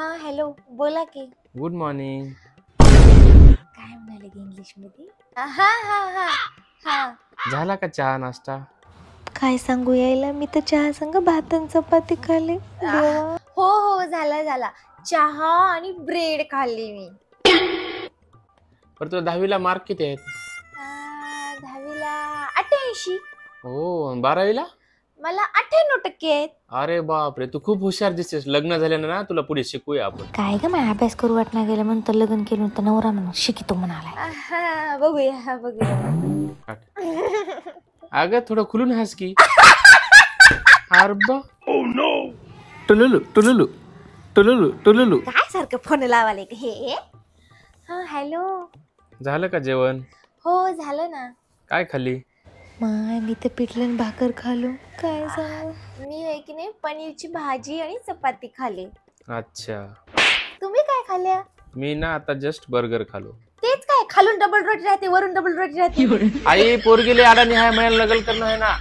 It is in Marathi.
हा हॅलो, बोला की. Good morning. काय म्हणाले की इंग्लिश मध्ये? हा हा हा हा. झाला का चहा नाश्ता? काय सांगू यायला, मी तर चहा संग भात आणि चपाती खाल्ली. देवा. हो हो, झाला झाला. चहा आणि ब्रेड खाल्ली मी. पर तुला 10वीला मार्क किती आहेत? 10वीला 88. हो, 12वीला? मला 98% आहेत. अरे बापरे, तू खूप हुशार दिसतेस. लग्न झाल्यानं ना तुला पुढे शिकूया आपण. काय ग, माझ्या अभ्यास करू वाटणार गेलं म्हणून तर लग्न केलं तर नवरा म्हणून शिकितो म्हणालाय. बघूया बघूया. अगं थोडं खुलून हस की. अरबा. टुलुलु टुलुलु टुलुलु टुलुलु. काय सारखं फोन लावाले हे? हा हॅलो. झालं का जेवण? हो झालं ना. काय खाल्ली? माय, मी तर पिठलं भाकर खालो. काय सांगू, मी आहे की नाही पनीरची भाजी आणि चपाती खाली. अच्छा. तुम्ही काय खाल्ल्या? मी ना आता जस्ट बर्गर खालो. तेच काय, खालून डबल रोटी राहते वरून डबल रोटी राहते. आई पोरगीले आडा निहाय मला लगल करणं आहे ना.